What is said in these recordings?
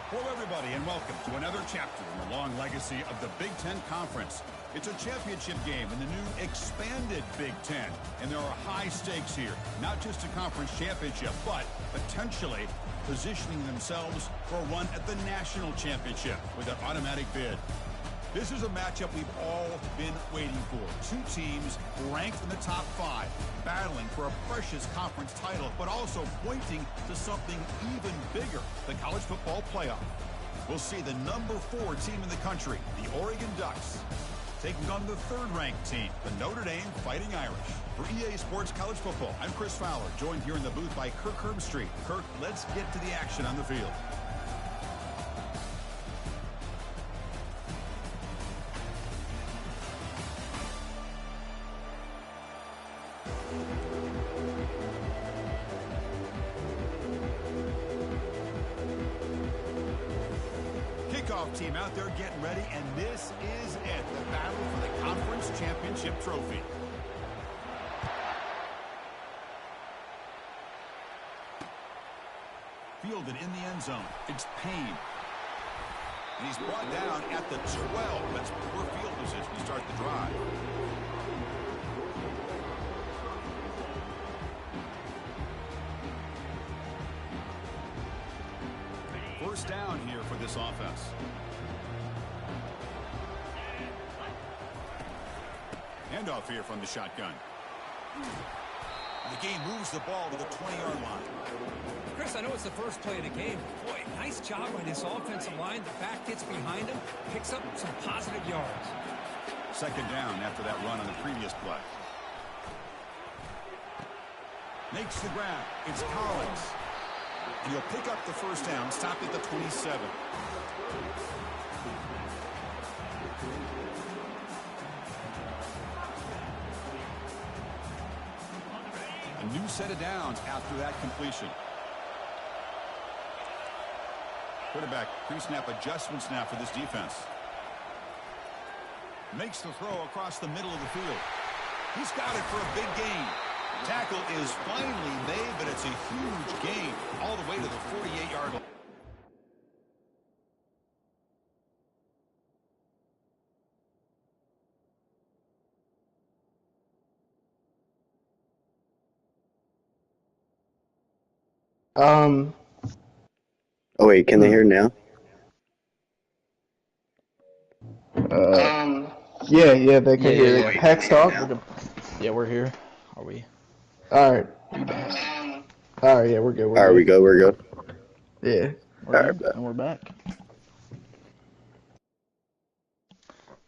Hello, everybody, and welcome to another chapter in the long legacy of the Big Ten Conference. It's a championship game in the new expanded Big Ten, and there are high stakes here. Not just a conference championship, but potentially positioning themselves for a run at the national championship with an automatic bid. This is a matchup we've all been waiting for. Two teams ranked in the top 5, battling for a precious conference title, but also pointing to something even bigger, the college football playoff. We'll see the number 4 team in the country, the Oregon Ducks, taking on the 3rd-ranked team, the Notre Dame Fighting Irish. For EA Sports College Football, I'm Chris Fowler, joined here in the booth by Kirk Herbstreit. Kirk, let's get to the action on the field. Team out there getting ready, and this is it, the battle for the conference championship trophy. Fielded in the end zone. It's Payne. And he's brought down at the 12. That's poor field position to start the drive. First down here for this offense. Handoff here from the shotgun. The game moves the ball to the 20-yard line. Chris, I know it's the first play of the game. Boy, nice job by this offensive line. The back gets behind him, picks up some positive yards. Second down after that run on the previous play. Makes the grab. It's Collins. And he'll pick up the first down, stop at the 27. A new set of downs after that completion. Quarterback pre-snap adjustments now for this defense. Makes the throw across the middle of the field. He's got it for a big gain. Tackle is finally made, but it's a huge gain all the way to the 48-yard line. Oh wait, can they hear now? Yeah, they can hear. Hex talk. Yeah, we're here. Are we? All right. All right, yeah, we're good. We're good. Yeah. And we're back.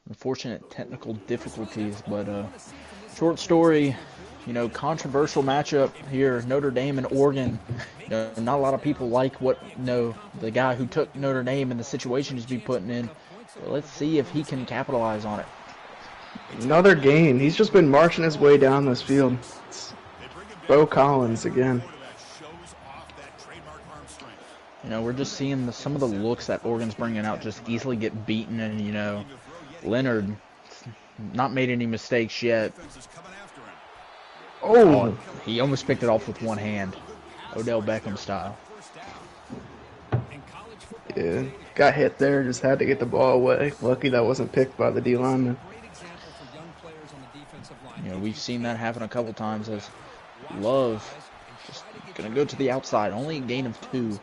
Unfortunate technical difficulties, but short story, controversial matchup here, Notre Dame and Oregon. Not a lot of people like the guy who took Notre Dame and the situation he's been putting in. So let's see if he can capitalize on it. Another gain. He's just been marching his way down this field. Bo Collins again. We're just seeing some of the looks that Oregon's bringing out just easily get beaten, and Leonard not made any mistakes yet. Oh, he almost picked it off with one hand, Odell Beckham style. Yeah, got hit there, just had to get the ball away. Lucky that wasn't picked by the D lineman. We've seen that happen a couple times as Love just gonna go to the outside, only a gain of 2.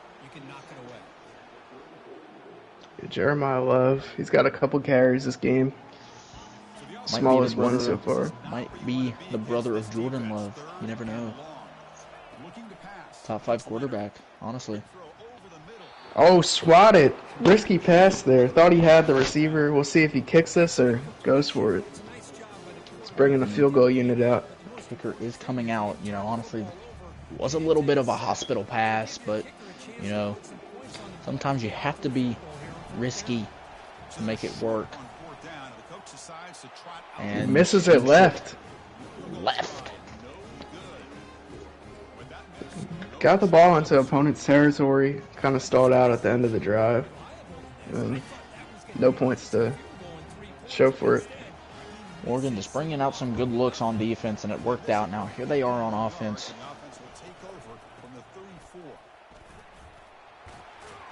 Yeah, Jeremiah Love, he's got a couple carries this game. Smallest one so far. Might be the brother of Jordan Love. You never know. Top 5 quarterback, honestly. Oh, swatted. Risky pass there. Thought he had the receiver. We'll see if he kicks this or goes for it. It's bringing the field goal unit out. Kicker is coming out. Honestly, was a little bit of a hospital pass, but, sometimes you have to be risky to make it work. And misses it left. Got the ball into opponent's territory. Kind of stalled out at the end of the drive. No points to show for it. Oregon just bringing out some good looks on defense, and it worked out. Now here they are on offense.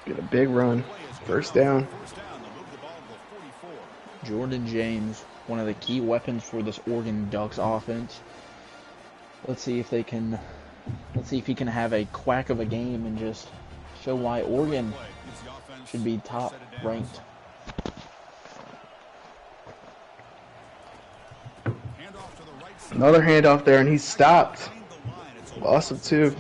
Get a big run. First down. Jordan James, one of the key weapons for this Oregon Ducks offense. Let's see if he can have a quack of a game and just show why Oregon should be top ranked. Another handoff there, and he's stopped. Loss of 2.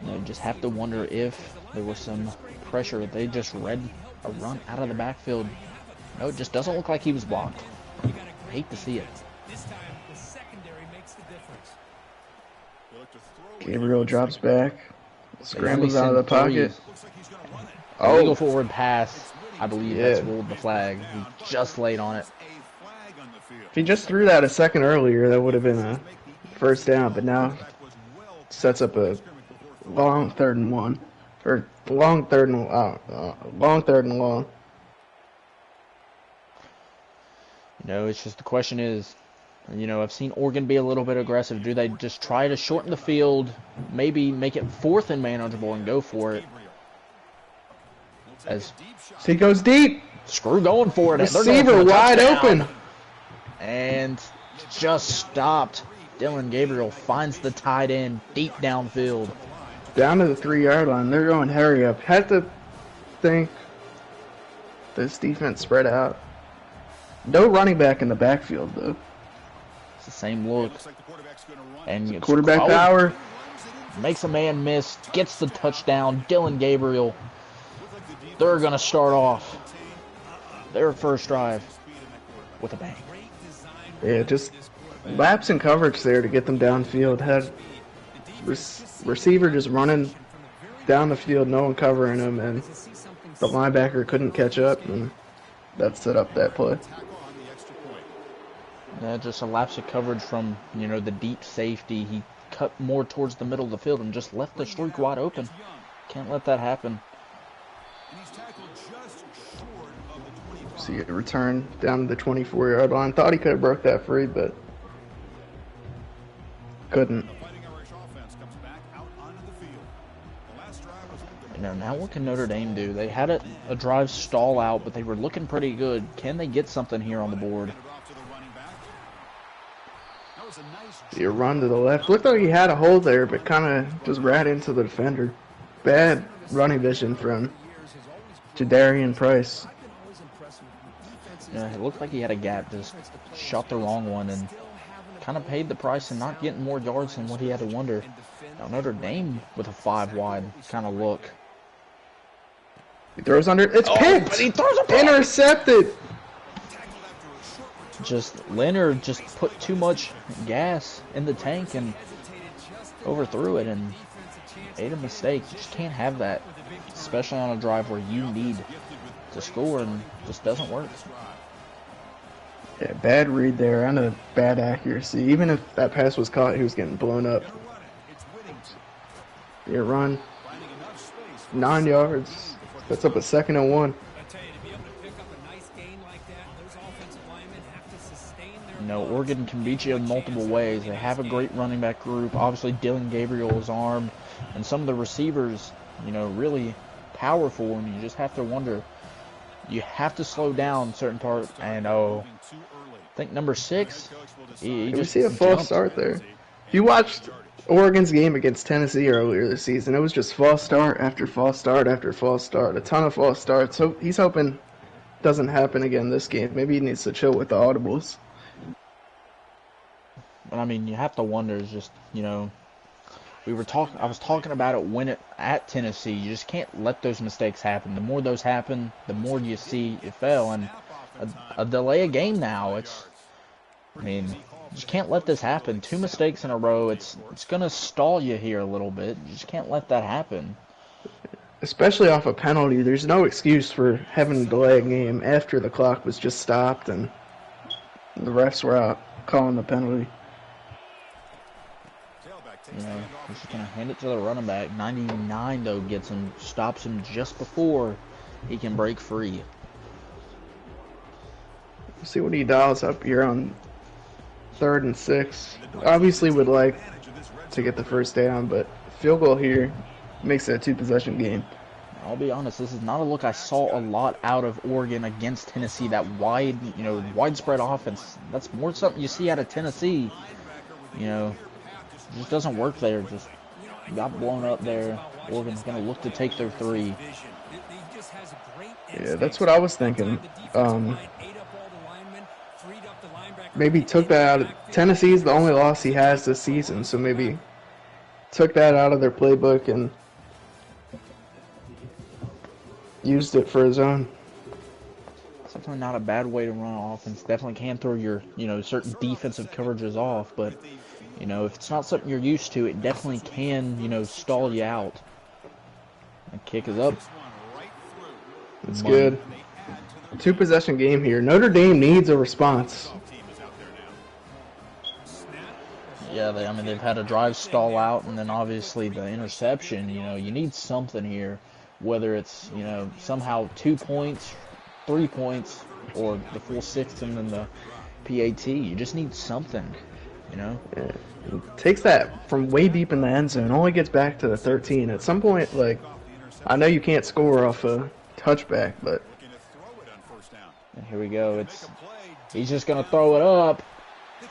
You just have to wonder if there was some pressure. They just read a run out of the backfield. No, it just doesn't look like he was blocked. I hate to see it. Gabriel drops back. Scrambles out of the pocket. Illegal forward pass. I believe that's ruled the flag. He just laid on it. If he just threw that a second earlier, that would have been a first down. But now sets up a long 3rd and 1, or long 3rd and long. It's just the question is, I've seen Oregon be a little bit aggressive. Do they just try to shorten the field, maybe make it 4th and manageable and go for it? As he goes deep. Screw going for it. Receiver wide open. And just stopped. Dylan Gabriel finds the tight end deep downfield. Down to the 3-yard line. They're going hurry up. Had to think this defense spread out. No running back in the backfield, though. It's the same look. And quarterback power. Makes a man miss. Gets the touchdown. Dylan Gabriel. They're going to start off their first drive with a bang. Yeah, just lapse in coverage there to get them downfield. Had receiver just running down the field, no one covering him, and the linebacker couldn't catch up, and that set up that play. Yeah, just a lapse of coverage from, the deep safety. He cut more towards the middle of the field and just left the streak wide open. Can't let that happen. See a return down to the 24-yard line. Thought he could have broke that free, but couldn't. Now what can Notre Dame do? They had a drive stall out, but they were looking pretty good. Can they get something here on the board? See a run to the left. Looked like he had a hole there, but kind of just ran into the defender. Bad running vision from Jadarian Price. Yeah, it looked like he had a gap, just shot the wrong one and kind of paid the price and not getting more yards than what he had to wonder. Now Notre Dame with a 5-wide kind of look. He throws under. It's picked. But he throws a pick. Intercepted. Just Leonard just put too much gas in the tank and overthrew it and made a mistake. You just can't have that, especially on a drive where you need to score, and just doesn't work. Yeah, bad read there and a bad accuracy. Even if that pass was caught, he was getting blown up. Yeah, run. 9 yards. That's up a 2nd and 1. Oregon can beat you in multiple ways. They have a great running back group. Obviously, Dylan Gabriel is armed, and some of the receivers, really powerful, and you just have to wonder. You have to slow down certain parts, and I think number 6. You see a false start there. If you watched Oregon's game against Tennessee earlier this season, it was just false start after false start after false start. A ton of false starts. So he's hoping it doesn't happen again this game. Maybe he needs to chill with the audibles. But you have to wonder. Is just I was talking about it at Tennessee. You just can't let those mistakes happen. The more those happen, the more you see it fail. And a delay a game now. You just can't let this happen. 2 mistakes in a row. It's gonna stall you here a little bit. You just can't let that happen. Especially off a penalty. There's no excuse for having to delay a game after the clock was just stopped and the refs were out calling the penalty. He's just going to hand it to the running back. 99, though, gets him, stops him just before he can break free. We'll see what he dials up here on 3rd and 6. Obviously would like to get the first down, but field goal here makes it a 2-possession game. I'll be honest, this is not a look I saw a lot out of Oregon against Tennessee. That wide, widespread offense. That's more something you see out of Tennessee. It just doesn't work there. Just got blown up there. Oregon's going to look to take their 3. Yeah, that's what I was thinking. Maybe took that out. Tennessee's the only loss he has this season, so maybe took that out of their playbook and used it for his own. It's definitely not a bad way to run offense. Definitely can throw your, certain defensive coverages off, but, if it's not something you're used to, it definitely can, stall you out. The kick is up. It's good. 2-possession game here. Notre Dame needs a response. Yeah, they've had a drive stall out, and then obviously the interception. You need something here, whether it's somehow 2 points, 3 points, or the full 6 and then the PAT. You just need something, Yeah. Takes that from way deep in the end zone, only gets back to the 13. At some point, I know you can't score off a touchback, but and here we go. He's just gonna throw it up.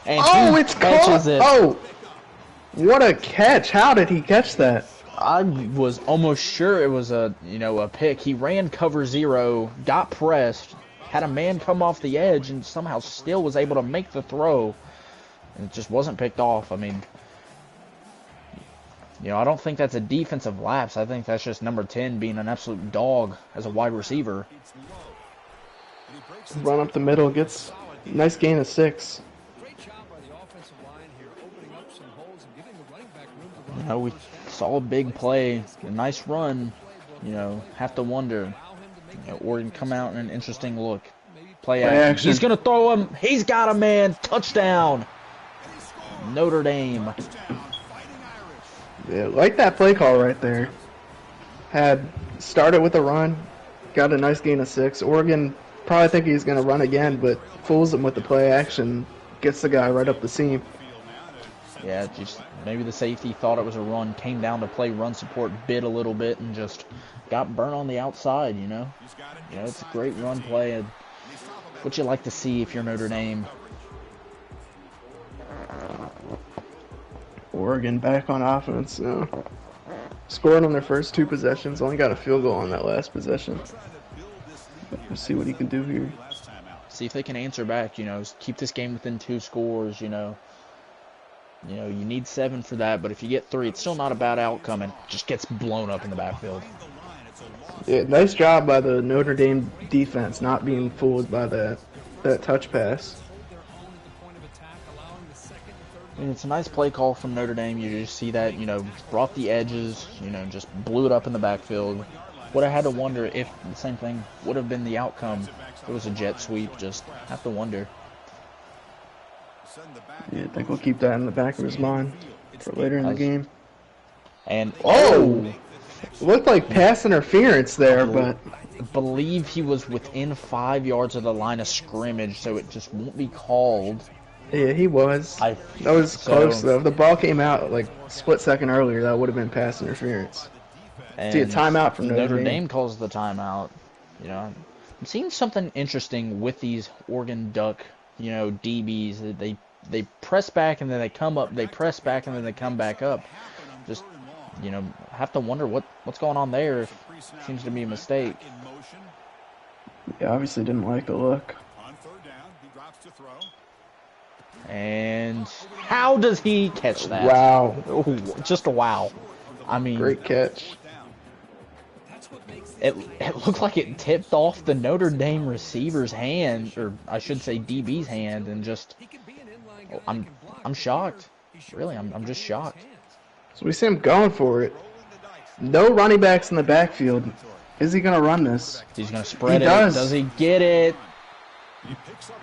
And it's caught! Oh, what a catch! How did he catch that? I was almost sure it was a pick. He ran cover 0, got pressed, had a man come off the edge, and somehow still was able to make the throw. And it just wasn't picked off. I mean, I don't think that's a defensive lapse. I think that's just number 10 being an absolute dog as a wide receiver. Run up the middle, gets nice gain of 6. We saw a big play, a nice run. Have to wonder. Oregon come out in an interesting look. Play action. He's going to throw him. He's got a man. Touchdown. Notre Dame. Yeah, like that play call right there. Had started with a run, got a nice gain of 6. Oregon probably think he's going to run again, but fools him with the play action. Gets the guy right up the seam. Yeah, just maybe the safety thought it was a run, came down to play run support, bit a little bit, and just got burnt on the outside, It's a great run play. And what you like to see if you're Notre Dame. Oregon back on offense now. Scored on their first 2 possessions, only got a field goal on that last possession. Let's see what he can do here. See if they can answer back, keep this game within 2 scores, you need 7 for that, but if you get 3, it's still not a bad outcome, and just gets blown up in the backfield. Yeah, nice job by the Notre Dame defense, not being fooled by that touch pass. I mean, it's a nice play call from Notre Dame. You just see that, brought the edges, just blew it up in the backfield. Would have had to wonder if the same thing would have been the outcome. If it was a jet sweep, just have to wonder. Yeah, I think we'll keep that in the back of his mind for later in the game. And looked like pass interference there, but I believe he was within 5 yards of the line of scrimmage, so it just won't be called. Yeah, he was. That was close though. If the ball came out like split second earlier, that would have been pass interference. See a timeout from Notre Dame calls the timeout. I'm seeing something interesting with these Oregon Duck, DBs. They press back and then they come up. They press back and then they come back up. Just, have to wonder what's going on there. If it seems to be a mistake. Yeah, obviously didn't like the look. And how does he catch that? Wow. Oh, just a wow. I mean, great catch. It looked like it tipped off the Notre Dame receiver's hand, or I should say DB's hand, and just I'm shocked. Really, I'm just shocked. So we see him going for it. No running backs in the backfield. Is he gonna run this? He's gonna spread it. Does he get it?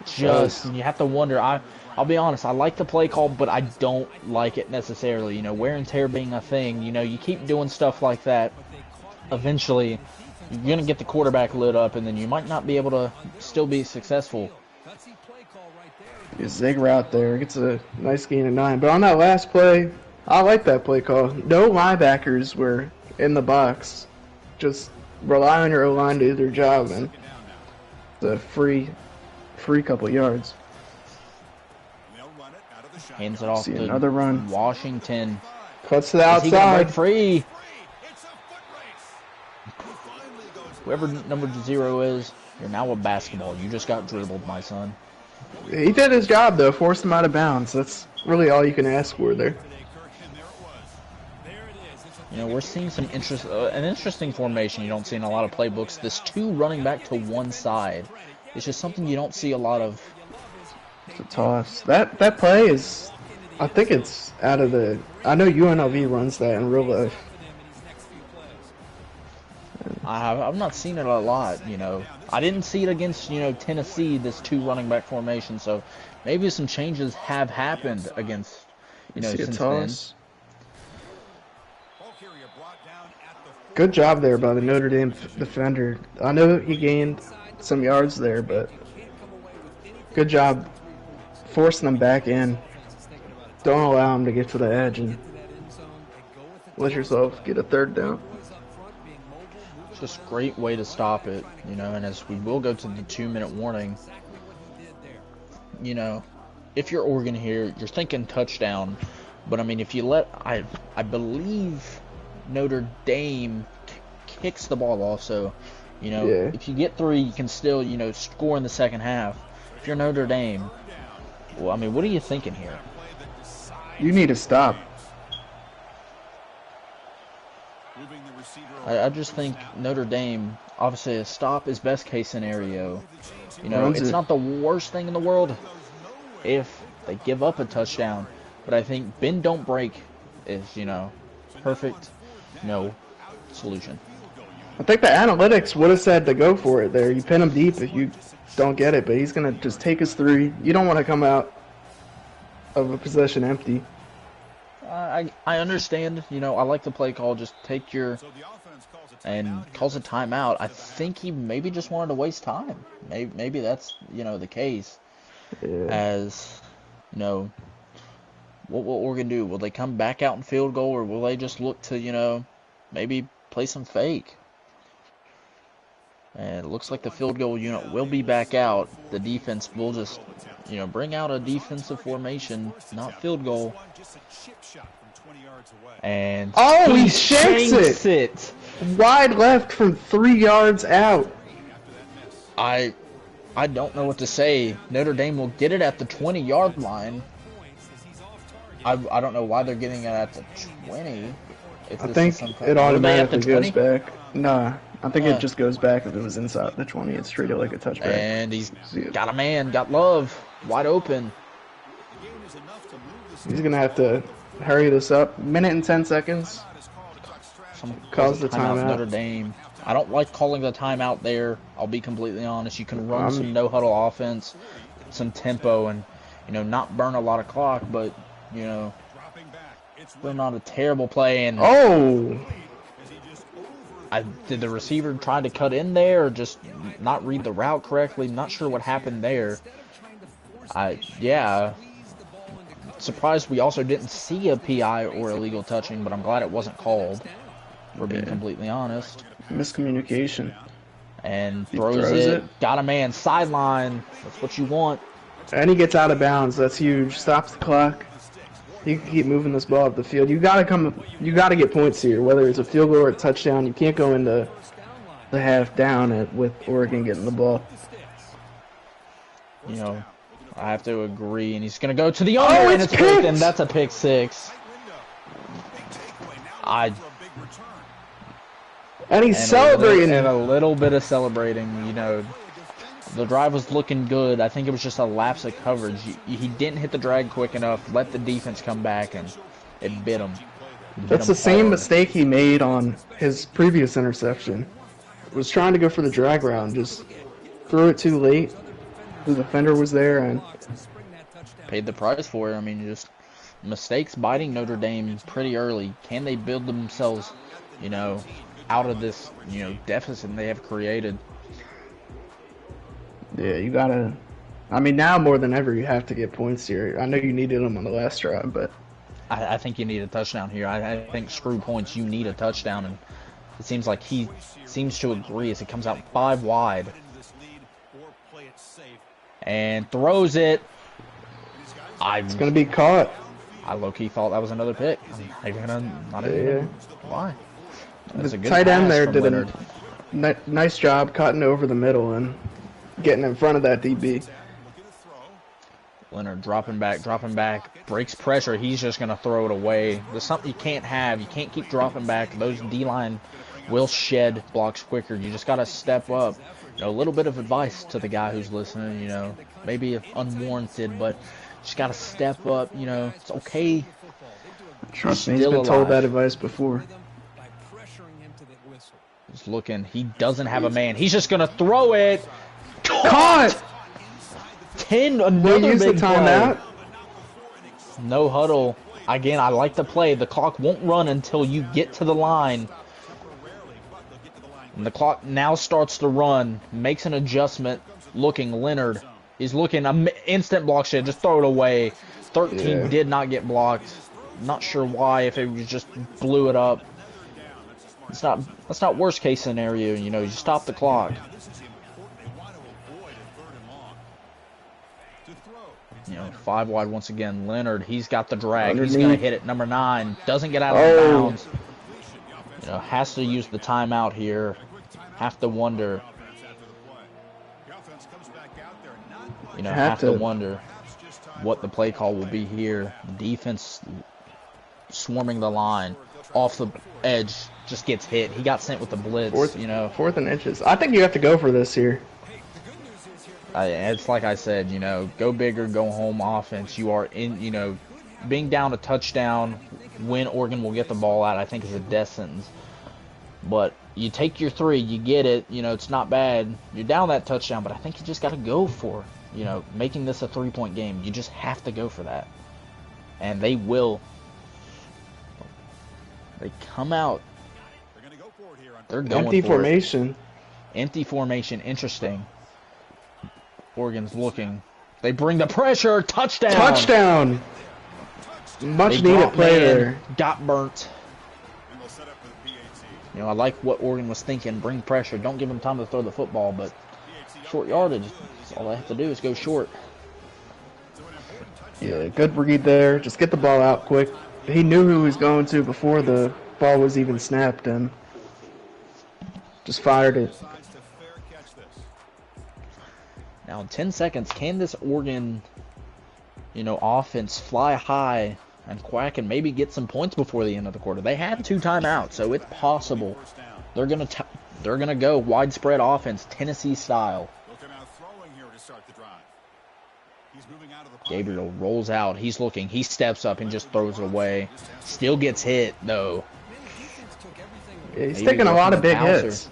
Just you have to wonder. I'll be honest, I like the play call, but I don't like it necessarily. Wear and tear being a thing. You keep doing stuff like that. Eventually, you're going to get the quarterback lit up, and then you might not be able to still be successful. Zig route there. Gets a nice gain of 9. But on that last play, I like that play call. No linebackers were in the box. Just rely on your O-line to do their job, and the free couple yards. Hands it off See to another run. Washington. Cuts to the Is he gonna break outside. free? Whoever number 0 is, you're now a basketball. You just got dribbled, my son. He did his job, though. Forced him out of bounds. That's really all you can ask for there. You know, we're seeing some an interesting formation you don't see in a lot of playbooks. This 2 running back to one side. It's just something you don't see a lot of. It's a toss. That play is, I think it's out of the. I know UNLV runs that in real life. I've not seen it a lot, you know. I didn't see it against, you know, Tennessee, this 2 running back formation, so maybe some changes have happened against, you know, since then. Good job there by the Notre Dame defender. I know he gained some yards there, but good job forcing them back in. Don't allow them to get to the edge and let yourself get a third down. Just a great way to stop it, you know, and as we will go to the 2-minute warning, you know, if you're Oregon here, you're thinking touchdown, but I mean, if you let, I believe Notre Dame kicks the ball also, you know, if you get 3, you can still, you know, score in the second half. If you're Notre Dame, well, I mean, what are you thinking here? You need to stop. I just think Notre Dame, obviously a stop is best case scenario. You know, it's not the worst thing in the world if they give up a touchdown. But I think bend don't break is, you know, perfect, you know, solution. I think the analytics would have said to go for it there. You pin him deep if you don't get it, but he's going to just take his 3. You don't want to come out of a possession empty. I understand, you know, I like the play call, just take your, and calls a timeout. I think he maybe just wanted to waste time. Maybe that's, you know, the case. As, you know, what will Oregon do? Will they come back out in field goal, or will they just look to, you know, maybe play some fake? And it looks like the field goal unit will be back out. The defense will just, you know, bring out a defensive formation, not field goal. And he shanks it! Wide left from 3 yards out. I don't know what to say. Notre Dame will get it at the 20-yard line. I don't know why they're getting it at the 20. I think it automatically goes back. Nah, I think it just goes back if it was inside the 20. It's treated like a touchback. And he's got a man, got Love, wide open. He's going to have to hurry this up. 1 minute and 10 seconds. Calls the timeout. Notre Dame. I don't like calling the timeout there. I'll be completely honest. You can run some no-huddle offense, some tempo, and, you know, not burn a lot of clock, but, you know, still not a terrible play. And did the receiver try to cut in there or just not read the route correctly? Not sure what happened there. Surprised we also didn't see a PI or illegal touching, but I'm glad it wasn't called. We're being completely honest. Miscommunication. And throws it. Got a man sideline. That's what you want. And he gets out of bounds. That's huge. Stops the clock. You can keep moving this ball up the field. You gotta get points here, whether it's a field goal or a touchdown. You can't go into the half down with Oregon getting the ball. You know, I have to agree, and he's gonna go to the under, and it's picked, and that's a pick 6. And he's celebrating. And a little bit of celebrating, you know. The drive was looking good. I think it was just a lapse of coverage. He didn't hit the drag quick enough, let the defense come back, and it bit him. That's the same mistake he made on his previous interception. Was trying to go for the drag route, just threw it too late. The defender was there and paid the price for it. I mean, just mistakes biting Notre Dame pretty early. Can they build themselves, you know, out of this, you know, deficit they have created? Yeah, you gotta. I mean, now more than ever, you have to get points here. I know you needed them on the last drive, but I think you need a touchdown here. I think screw points. You need a touchdown, and It seems like he seems to agree as it comes out 5 wide. And throws it. It's going to be caught. I low-key thought that was another pick. I'm not even gonna lie. That's a good tight end pass there from did Leonard. a nice job cutting over the middle and getting in front of that DB. Leonard dropping back, breaks pressure. He's just going to throw it away. There's something you can't have. You can't keep dropping back. Those D-line will shed blocks quicker. You just got to step up. You know, a little bit of advice to the guy who's listening, you know, maybe unwarranted, but just got to step up. You know, it's okay. Trust me, he's been told that advice before. He's looking. He doesn't have a man. He's just going to throw it. Caught! 10, another use the big play. timeout. No huddle. Again, I like the play. The clock won't run until you get to the line. And the clock now starts to run. Makes an adjustment. Looking, Leonard is looking. Instant block shit. Just throw it away. 13 did not get blocked. Not sure why. If it was just blew it up. That's not worst case scenario. You know, you stop the clock. You know, 5 wide once again. Leonard, he's got the drag. He's going to hit it. Number 9. Doesn't get out of bounds. You know, has to use the timeout here. Have to wonder. You know, have to wonder what the play call will be here. Defense swarming the line. Off the edge. Just gets hit. He got sent with the blitz, you know. 4th and inches. I think you have to go for this here. It's like I said, you know, go bigger, go home offense. You are in, you know, being down a touchdown when Oregon will get the ball out, I think is a death sentence. But you take your 3, you get it, you know, it's not bad. You're down that touchdown, but I think you just got to go for, you know, making this a 3-point game. You just have to go for that. And they will. They come out. They're going Empty for formation. It. Empty formation, interesting. Oregon's looking. They bring the pressure. Touchdown. Touchdown. Much needed play there. Got burnt. You know, I like what Oregon was thinking. Bring pressure. Don't give them time to throw the football, but short yardage. All they have to do is go short. Yeah, good read there. Just get the ball out quick. He knew who he was going to before the ball was even snapped, and just fired it. Now, in 10 seconds, can this Oregon, you know, offense fly high and quack and maybe get some points before the end of the quarter? They have 2 timeouts, so it's possible. They're gonna go widespread offense, Tennessee style. Gabriel rolls out. He's looking. He steps up and just throws it away. Still gets hit, though. Yeah, he's taking a lot of big hits.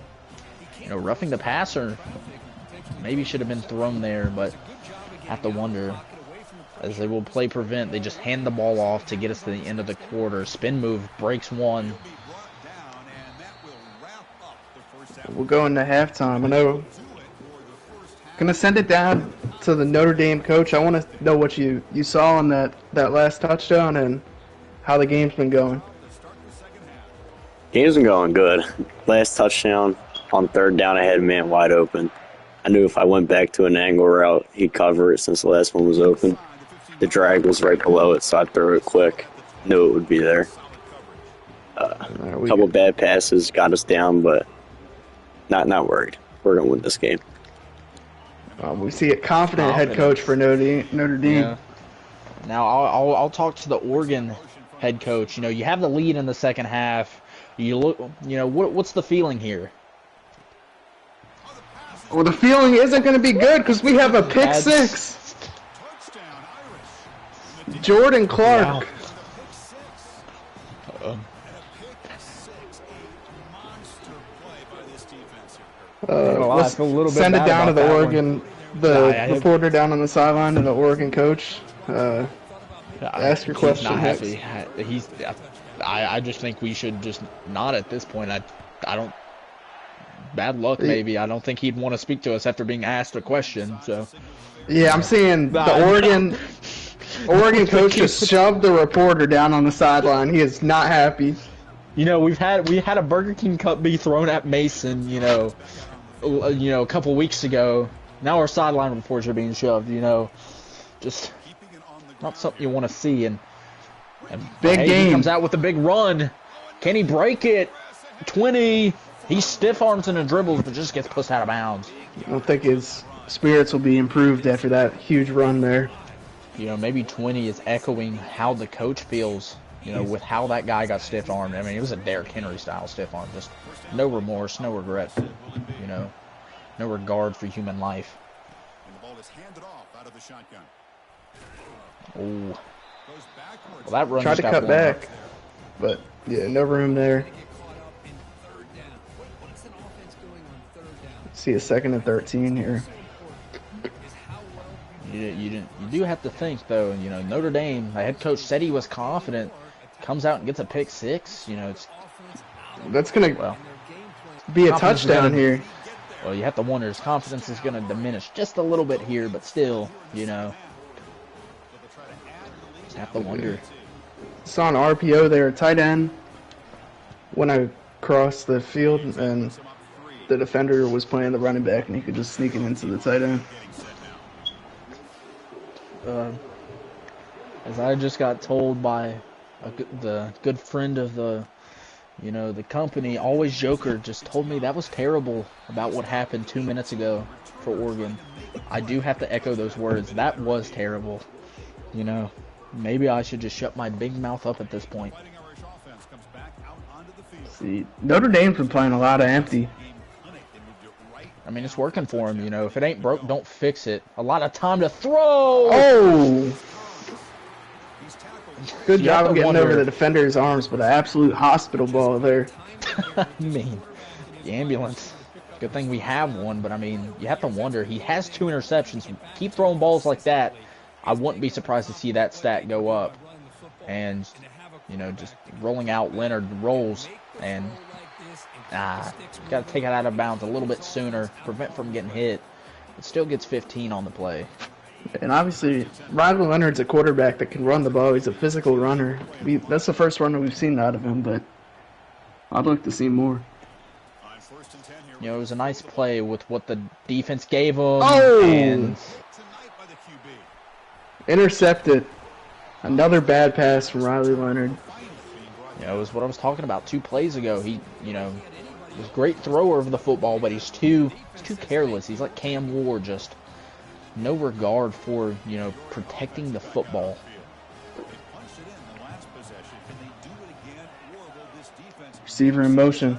You know, roughing the passer maybe should have been thrown there, but have to wonder. As they will play prevent, they just hand the ball off to get us to the end of the quarter. Spin move, breaks 1. We'll go into halftime. I know. Gonna send it down to the Notre Dame coach. I want to know what you saw on that last touchdown and how the game's been going. Game's been going good. Last touchdown on 3rd down, I had a man wide open. I knew if I went back to an angle route, he'd cover it since the last one was open. The drag was right below it, so I threw it quick. Knew it would be there. A couple bad passes got us down, but not worried. We're going to win this game. We see a confident head coach for Notre Dame. Yeah. Now, I'll talk to the Oregon head coach. You know, you have the lead in the second half. You look, you know, what's the feeling here? Well, the feeling isn't going to be good because we have a pick 6. Jordan Clark. Let's send it down to the Oregon, reporter down on the sideline, and the Oregon coach. Ask your question. I just think we should just not at this point. I don't. Bad luck, maybe. I don't think he'd want to speak to us after being asked a question. So. Yeah, I'm seeing the Oregon coach just shoved the reporter down on the sideline. He is not happy. You know, we had a Burger King cup be thrown at Mason, a couple weeks ago. Now our sideline reports are being shoved, just not something you want to see. And Big hey, game. he comes out with a big run. Can he break it? 20. He stiff arms and dribbles, but just gets pushed out of bounds. I don't think his spirits will be improved after that huge run there. Maybe 20 is echoing how the coach feels, with how that guy got stiff armed. I mean, it was a Derrick Henry style stiff arm. Just no remorse, no regret, no regard for human life. And the ball is handed off out of the shotgun. Oh. Well, that run tried to cut back, up. But yeah, no room there. See a 2nd and 13 here. You do have to think though. Notre Dame, the head coach said he was confident. Comes out and gets a pick 6. That's gonna be a touchdown here. Well, you have to wonder, his confidence is going to diminish just a little bit here, but still, just have to wonder. Saw an RPO there, tight end went across the field, and the defender was playing the running back, and he could just sneak it into the tight end. As I just got told by the good friend of the company, Always Joker, just told me that was terrible about what happened 2 minutes ago for Oregon. I do have to echo those words. That was terrible. Maybe I should just shut my big mouth up at this point. See, Notre Dame's been playing a lot of empty. I mean, it's working for him, If it ain't broke, don't fix it. A lot of time to throw! Oh! Good job of getting over the defender's arms, but an absolute hospital ball there. I mean, the ambulance. Good thing we have one, but I mean, you have to wonder. He has 2 interceptions. Keep throwing balls like that. I wouldn't be surprised to see that stat go up. And, just rolling out Leonard rolls and got to take it out of bounds a little bit sooner, prevent from getting hit. It still gets 15 on the play. And obviously, Riley Leonard's a quarterback that can run the ball. He's a physical runner. That's the first runner we've seen out of him, but I'd like to see more. It was a nice play with what the defense gave him. Oh! And intercepted. Another bad pass from Riley Leonard. It was what I was talking about 2 plays ago. He, was a great thrower of the football, but he's too careless. He's like Cam Ward, just no regard for, protecting the football. Receiver in motion.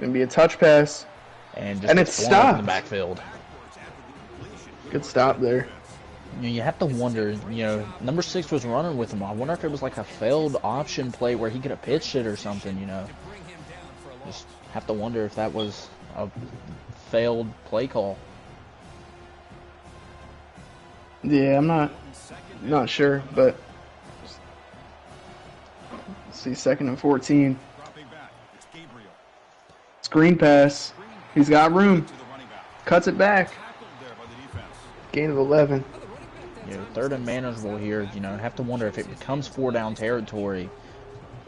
Gonna be a touch pass. And it's stopped in the backfield. Good stop there. You have to wonder, number 6 was running with him. I wonder if it was like a failed option play where he could have pitched it or something, Just have to wonder if that was a failed play call. Yeah, I'm not sure, but let's see, 2nd and 14. Screen pass. He's got room. Cuts it back. Gain of 11. 3rd and manageable here. Have to wonder if it becomes 4-down territory.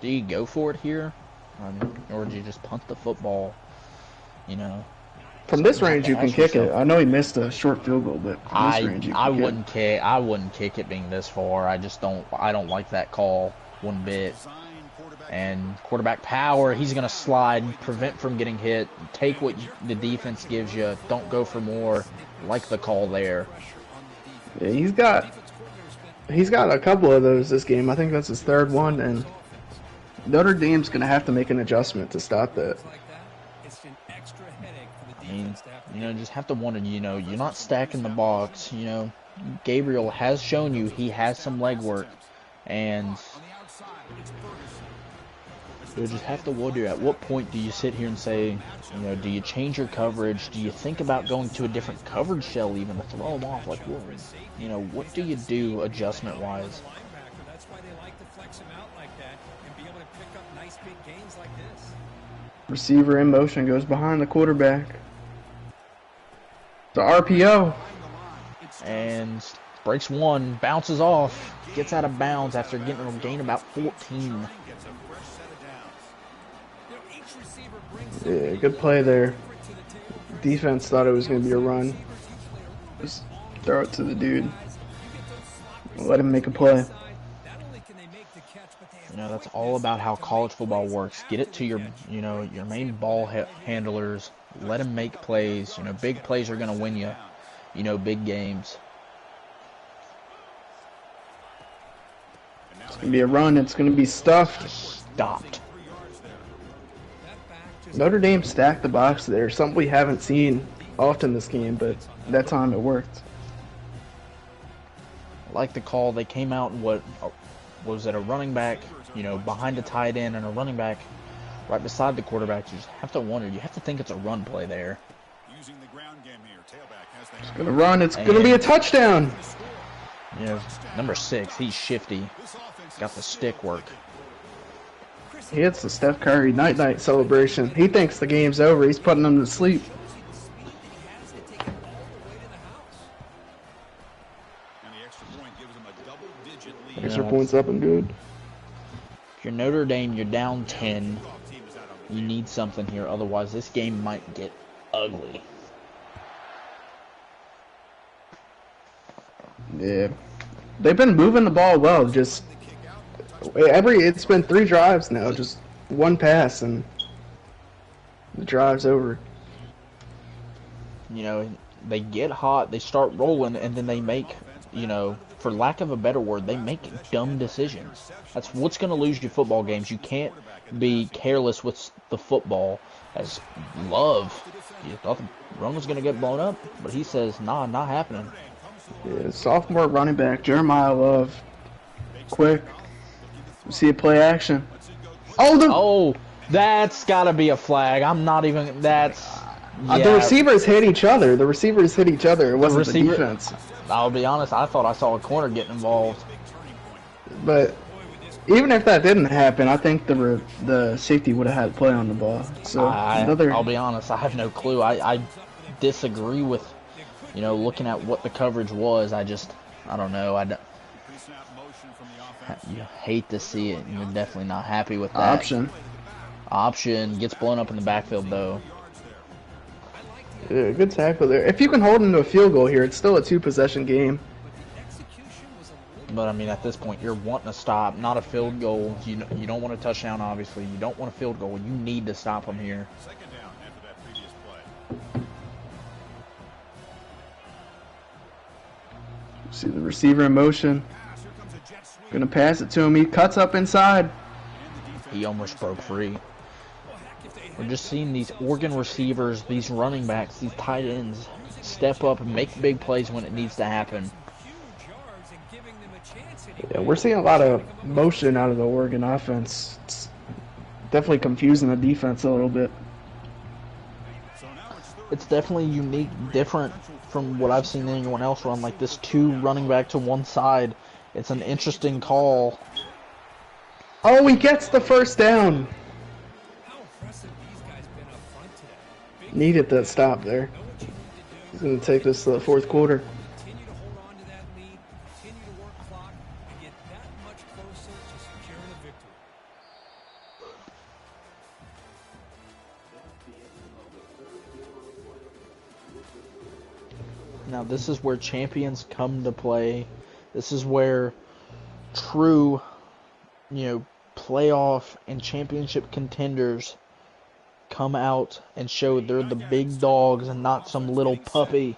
Do you go for it here? Or do you just punt the football? From this range, you can kick it. I know he missed a short field goal, but from this range, you can kick. I wouldn't kick it being this far. I don't like that call one bit. And quarterback power, he's going to slide, prevent from getting hit, take what the defense gives you, don't go for more. Like the call there. Yeah, he's got a couple of those this game. I think that's his 3rd one, and Notre Dame's going to have to make an adjustment to stop that. I mean, just have to wonder, you're not stacking the box. Gabriel has shown you he has some legwork, and you just have to wonder, at what point do you sit here and say, do you change your coverage? Do you think about going to a different coverage shell even to throw them off? Like, what do you do adjustment-wise? Receiver in motion, goes behind the quarterback. The RPO. And breaks 1, bounces off, gets out of bounds after getting a gain about 14. Yeah, good play there. Defense thought it was going to be a run. Just throw it to the dude. Let him make a play. You know, that's all about how college football works. Get it to your, you know, your main ball handlers. Let them make plays. You know, big plays are going to win you, you know, big games. It's going to be a run. It's going to be stuffed. Stopped. Notre Dame stacked the box there. Something we haven't seen often this game, but that time it worked. I like the call. They came out and what was it, a running back, you know, behind a tight end and a running back right beside the quarterback. You just have to wonder. You have to think it's a run play there. It's going to run. It's going to be a touchdown. You know, number 6, he's shifty. Got the stick work. He hits the Steph Curry night-night celebration. He thinks the game's over. He's putting them to sleep. Extra points up and good. If you're Notre Dame, you're down 10. You need something here. Otherwise, this game might get ugly. Yeah. They've been moving the ball well. Just it's been 3 drives now. Just one pass and the drive's over. You know, they get hot, they start rolling, and then they make, you know, for lack of a better word, they make dumb decisions. That's what's going to lose you football games. You can't be careless with the football. As Love, you thought the run was going to get blown up, but he says, nah, not happening. Yeah, sophomore running back Jeremiah Love, quick. See a play action. Oh, that's got to be a flag. I'm not even. That's. Yeah. The receivers hit each other. It wasn't the defense. I'll be honest. I thought I saw a corner getting involved. But even if that didn't happen, I think the safety would have had play on the ball. So I'll be honest. I have no clue. I disagree with. You know, looking at what the coverage was, I don't know. You hate to see it. You're definitely not happy with that. Option gets blown up in the backfield, though. Yeah, good tackle there. If you can hold him to a field goal here, it's still a 2-possession game. But, I mean, at this point, you're wanting to stop, not a field goal. You don't want a touchdown, obviously. You don't want a field goal. You need to stop him here. See the receiver in motion. Gonna pass it to him. He cuts up inside. He almost broke free. We're just seeing these Oregon receivers, these running backs, these tight ends step up and make big plays when it needs to happen. Yeah, we're seeing a lot of motion out of the Oregon offense. It's definitely confusing the defense a little bit. It's definitely unique, different from what I've seen anyone else run, like this 2 running back to one side. It's an interesting call. Oh, he gets the first down. Needed that stop there. He's going to take this to the 4th quarter. Now this is where champions come to play. This is where true, you know, playoff and championship contenders come out and show they're the big dogs and not some little puppy.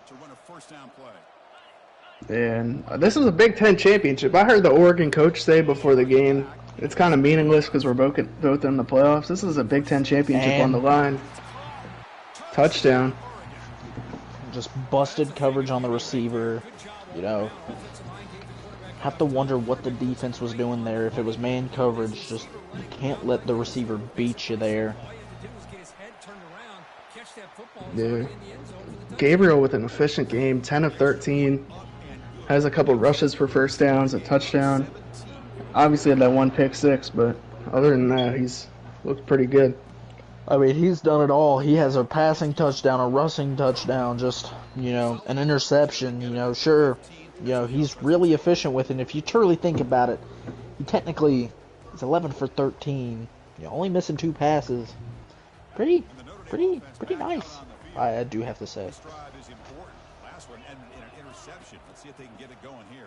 And this is a Big Ten championship. I heard the Oregon coach say before the game, it's kind of meaningless because we're both in the playoffs. This is a Big Ten championship on the line. Touchdown. Just busted coverage on the receiver, you know. Have to wonder what the defense was doing there. If it was man coverage, just you can't let the receiver beat you there. Yeah. Gabriel with an efficient game, 10 of 13. Has a couple rushes for first downs, a touchdown. Obviously had that 1 pick 6, but other than that, he's looked pretty good. I mean, he's done it all. He has a passing touchdown, a rushing touchdown, just, you know, an interception, you know, sure. You know, he's really efficient with it. If you truly think about it, he technically is 11 for 13. You know, only missing 2 passes. pretty nice. I do have to say. This drive is important. Last one ended in an interception. Let's see if they can get it going here.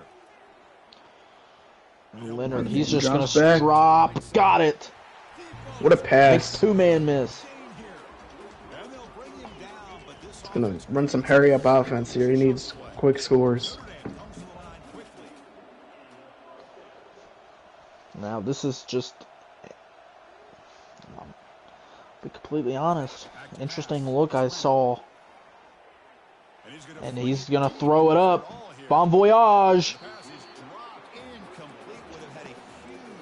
Leonard, he's just Drops gonna back. drop. Got it. What a Big pass. two-man miss. And they'll bring him down, but this Gonna run some hurry up offense here. He needs quick scores. Now this is just, I'll be completely honest, interesting look I saw. And he's gonna throw it up. Bon voyage.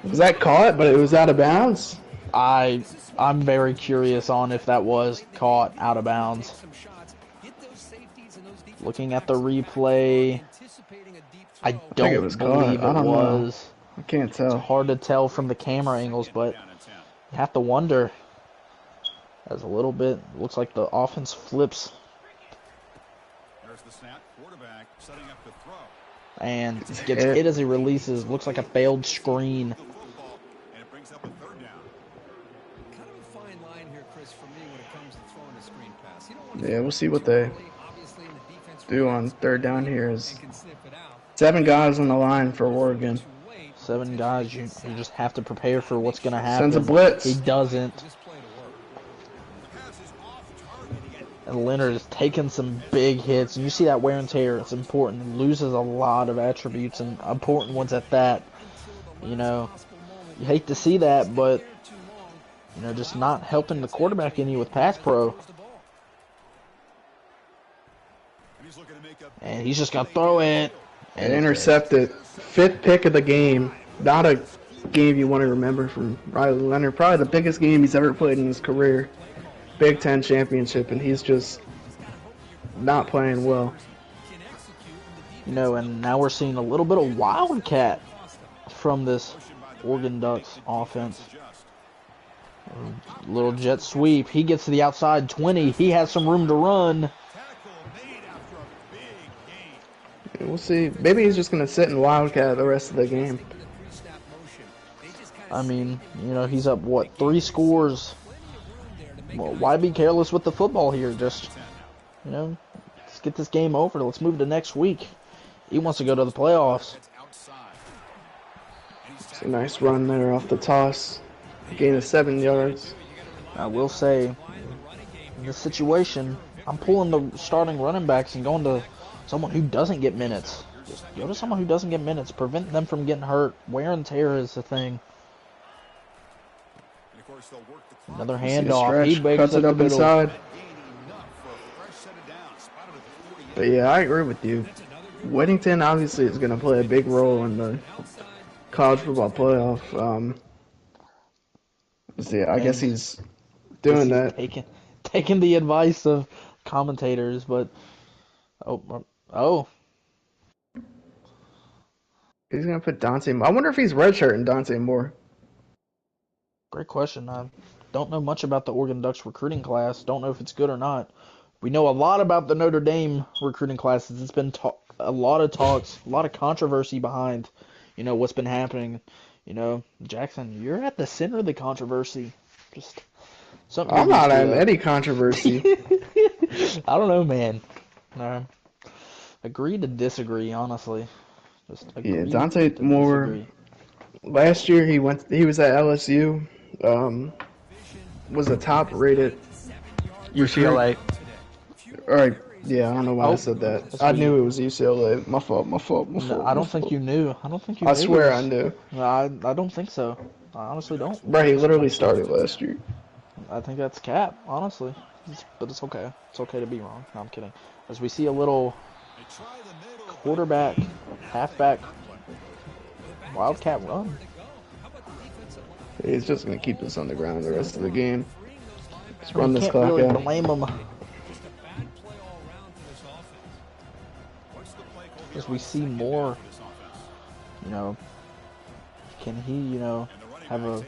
Was that caught? But it was out of bounds. I'm very curious on if that was caught out of bounds. Looking at the replay, I don't it was believe caught. I it don't know. was. I can't tell. Hard to tell from the camera angles, but you have to wonder. As a little bit, looks like the offense flips. There's the snap. Quarterback setting up the throw. And gets hit as he releases. Looks like a failed screen. And it brings up a third down. Kind of a fine line here, Chris, for me when it comes to throwing a screen pass. You don't want to Yeah, we'll see what they obviously in the defense do on third down here. Is can sniff it out. 7 guys on the line for Oregon. 7 guys, you just have to prepare for what's going to happen. Sends a blitz. He doesn't. Just play to work. And Leonard is taking some big hits. And you see that wear and tear. It's important. He loses a lot of attributes, and important ones at that. You know, you hate to see that, but, you know, just not helping the quarterback any with pass pro. And he's just going to throw it. And intercepted. 5th pick of the game. Not a game you want to remember from Riley Leonard. Probably the biggest game he's ever played in his career. Big Ten championship, and he's just not playing well. You know, and now we're seeing a little bit of wildcat from this Oregon Ducks offense. Little jet sweep. He gets to the outside 20. He has some room to run. We'll see. Maybe he's just going to sit in wildcat the rest of the game. I mean, you know, he's up, what, 3 scores? Well, why be careless with the football here? Just, you know, let's get this game over. Let's move to next week. He wants to go to the playoffs. It's a nice run there off the toss. Gain of 7 yards. I will say, in this situation, I'm pulling the starting running backs and going to someone who doesn't get minutes. Just go to someone who doesn't get minutes. Prevent them from getting hurt. Wear and tear is the thing. Another handoff. He cuts it up inside. But yeah, I agree with you. Weddington obviously is going to play a big role in the college football playoff. So yeah, I guess he's doing that. Taking the advice of commentators, but oh. He's going to put Dante Moore. I wonder if he's redshirting Dante Moore. Great question. I don't know much about the Oregon Ducks recruiting class. Don't know if it's good or not. We know a lot about the Notre Dame recruiting classes. It's been a lot of talks, a lot of controversy behind, you know, what's been happening. You know, Jackson, you're at the center of the controversy. Just something. I'm not in any controversy. I don't know, man. Agree to disagree, honestly. Just yeah, Dante Moore. Disagree. Last year he was at LSU. Was a top rated UCLA. Alright, yeah, I don't know why I said that. I knew it was UCLA. My fault. No, I don't think you knew. I swear I knew. I don't think so. I honestly don't. Bro, he literally started last year. I think that's cap, honestly. But it's okay. It's okay to be wrong. No, I'm kidding. As we see a little quarterback, halfback, wildcat run. He's just going to keep this on the ground the rest of the game. Just run this Can't clock really out. blame him. As we see more, you know, can he, you know, have a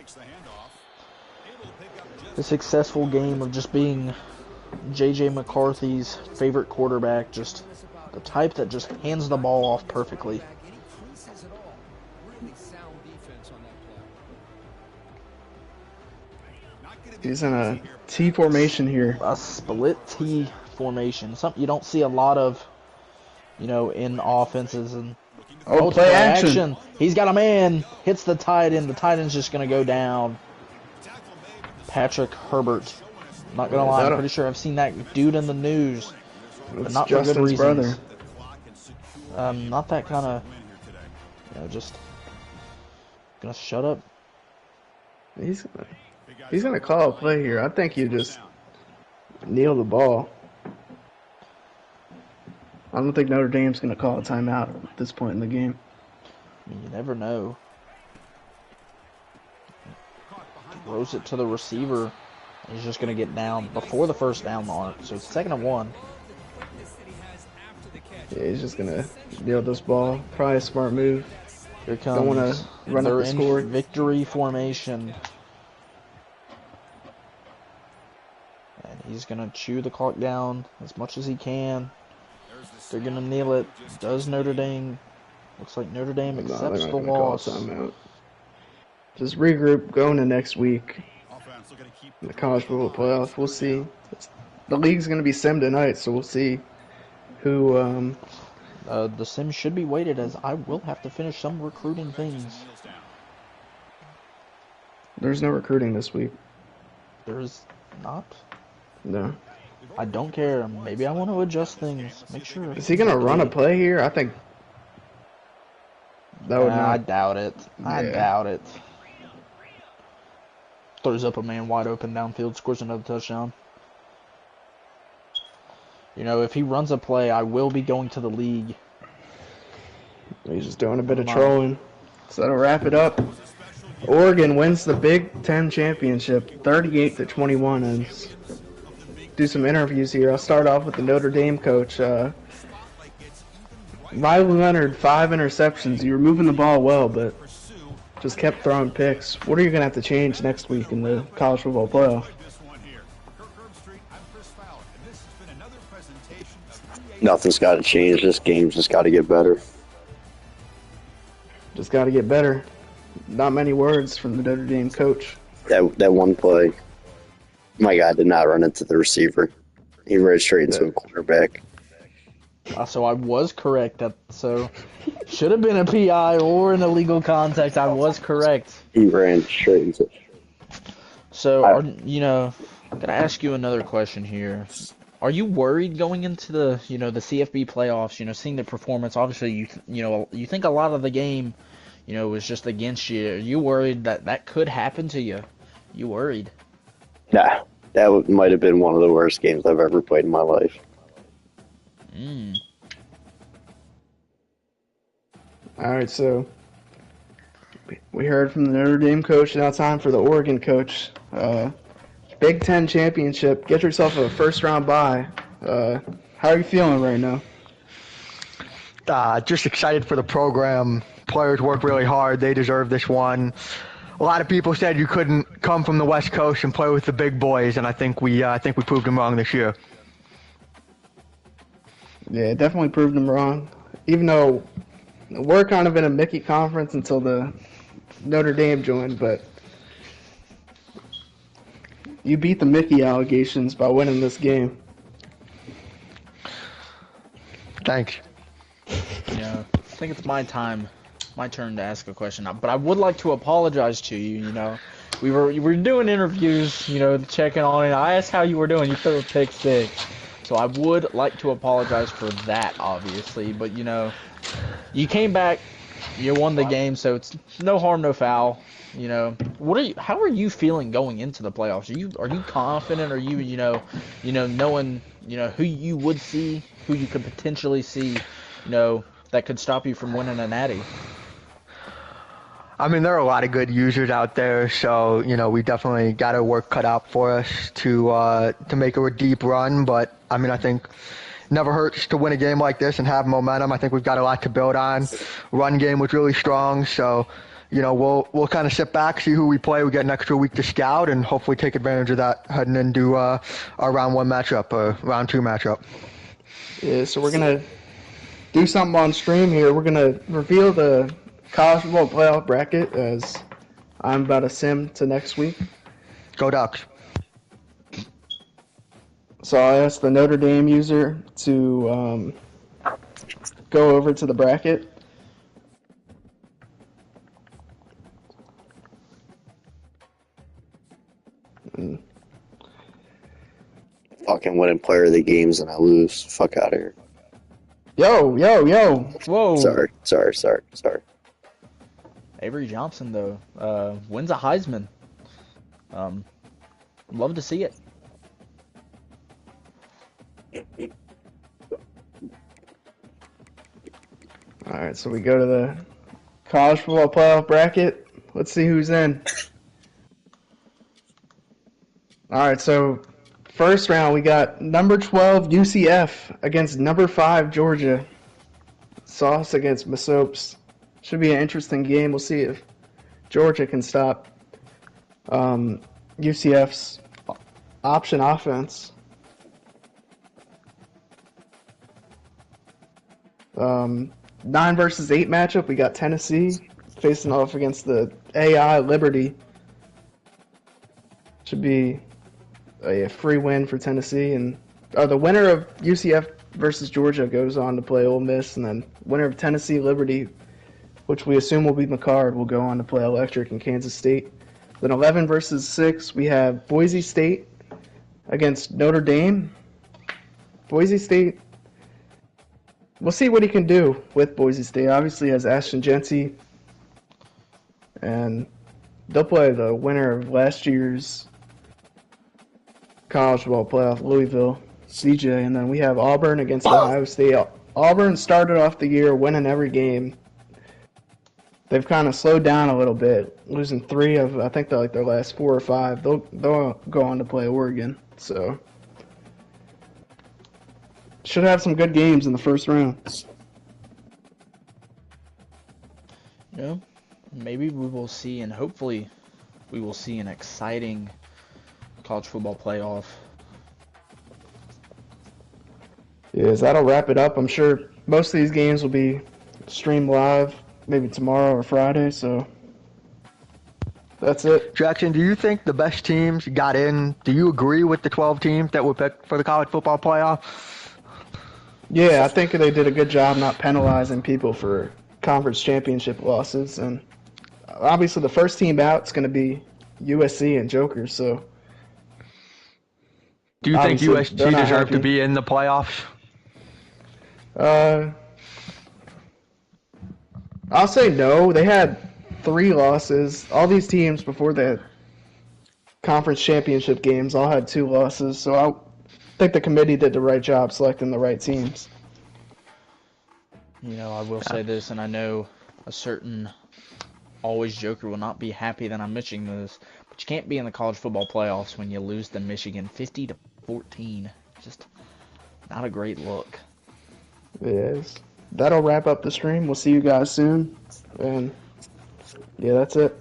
successful game of just being J.J. McCarthy's favorite quarterback, just the type that just hands the ball off perfectly. He's in a T formation here. A split T formation. Something you don't see a lot of, in offenses. And Oh, play action. He's got a man. Hits the tight end. The tight end's just going to go down. Patrick Herbert. Not going to lie, I'm pretty sure I've seen that dude in the news. But not for good reasons. Brother. Not that kind of, just going to shut up. He's gonna call a play here. I think you just kneel the ball. I don't think Notre Dame's gonna call a timeout at this point in the game. I mean, you never know. Throws it to the receiver. He's just gonna get down before the first down mark. So it's 2nd and 1. Yeah, he's just gonna kneel this ball. Probably a smart move. Here comes. Don't want to run up the score. Victory formation. And he's going to chew the clock down as much as he can. They're going to kneel it. Does Notre Dame? Looks like Notre Dame accepts the loss. Just regroup going to next week. In the college football playoff. We'll see. The league's going to be sim tonight, so we'll see who... the sim should be weighted as I will have to finish some recruiting things. There's no recruiting this week. There's not? No. I don't care. Maybe I want to adjust things. Make sure. Is he going to run a play here? I think that would not. I doubt it. Yeah. I doubt it. Throws up a man wide open downfield, scores another touchdown. If he runs a play, I will be going to the league. He's just doing a bit of trolling. So that'll wrap it up. Oregon wins the Big Ten championship, 38-21. And do some interviews here. I'll start off with the Notre Dame coach. Riley Leonard, 5 interceptions. You were moving the ball well, but just kept throwing picks. What are you going to have to change next week in the college football playoff? Nothing's got to change. This game's just got to get better. Just got to get better. Not many words from the Notre Dame coach. That one play, my guy did not run into the receiver. He ran straight into a quarterback. So I was correct. So should have been a PI or an illegal contact. I was correct. He ran straight into it. So, I'm going to ask you another question here. Are you worried going into the the CFB playoffs? Seeing the performance. Obviously, you think a lot of the game, was just against you. Are you worried that could happen to you? You worried? Nah, that might have been one of the worst games I've ever played in my life. All right, so we heard from the Notre Dame coach. Now time for the Oregon coach. Big Ten championship. Get yourself a first-round bye. How are you feeling right now? Just excited for the program. Players work really hard. They deserve this one. A lot of people said you couldn't come from the West Coast and play with the big boys, and I think we proved them wrong this year. Yeah, definitely proved them wrong. Even though we're kind of in a Mickey conference until the Notre Dame joined, but you beat the Mickey allegations by winning this game. Thanks. I think it's my turn to ask a question. But I would like to apologize to you. We were doing interviews. Checking on it. I asked how you were doing. You threw a pick 6, so I would like to apologize for that, obviously. But you came back. You won the game, so it's no harm, no foul. How are you feeling going into the playoffs? Are you confident? Are you knowing who you would see, who you could potentially see, that could stop you from winning a natty? I mean, there are a lot of good users out there, so we definitely got our work cut out for us to make a deep run. But I mean, I think never hurts to win a game like this and have momentum. I think we've got a lot to build on. Run game was really strong, so we'll kind of sit back, see who we play. We get an extra week to scout, and hopefully take advantage of that heading into our round 1 matchup or round 2 matchup. Yeah, so we're gonna do something on stream here. We're gonna reveal the college football playoff bracket as I'm about to sim to next week. Go Ducks. So I asked the Notre Dame user to go over to the bracket. Fucking winning player of the games and I lose. Fuck out of here. Yo. Whoa. Sorry. Avery Johnson, though, wins a Heisman. Love to see it. All right, so we go to the college football playoff bracket. Let's see who's in. All right, so first round we got number 12 UCF against number 5 Georgia. Sauce against Masopes. Should be an interesting game. We'll see if Georgia can stop UCF's option offense. 9 versus 8 matchup. We got Tennessee facing off against the AI Liberty. Should be a free win for Tennessee, and the winner of UCF versus Georgia goes on to play Ole Miss, and then winner of Tennessee Liberty, which we assume will be McCard, will go on to play Electric in Kansas State. Then 11 versus 6, we have Boise State against Notre Dame. Boise State, we'll see what he can do with Boise State. Obviously, he has Ashton Genty, and they'll play the winner of last year's college football playoff, Louisville, CJ, and then we have Auburn against Ohio State. Auburn started off the year winning every game. They've kind of slowed down a little bit, losing 3 of, I think, they're like their last 4 or 5. They'll go on to play Oregon, so should have some good games in the first round. Yeah, maybe we will see, and hopefully we will see an exciting college football playoff. Yes, that'll wrap it up. I'm sure most of these games will be streamed live, maybe tomorrow or Friday, so that's it. Jackson, do you think the best teams got in? Do you agree with the 12 teams that were picked for the college football playoff? Yeah, I think they did a good job not penalizing people for conference championship losses, and obviously the first team out is going to be USC and Joker, so do you think obviously, USC deserved to be in the playoffs? I'll say no. They had 3 losses. All these teams before the conference championship games all had 2 losses, so I think the committee did the right job selecting the right teams. You know, I will say this, and I know a certain always Joker will not be happy that I'm mentioning this, but you can't be in the college football playoffs when you lose to Michigan 50-14. Just not a great look. Yes. That'll wrap up the stream. We'll see you guys soon. And yeah, that's it.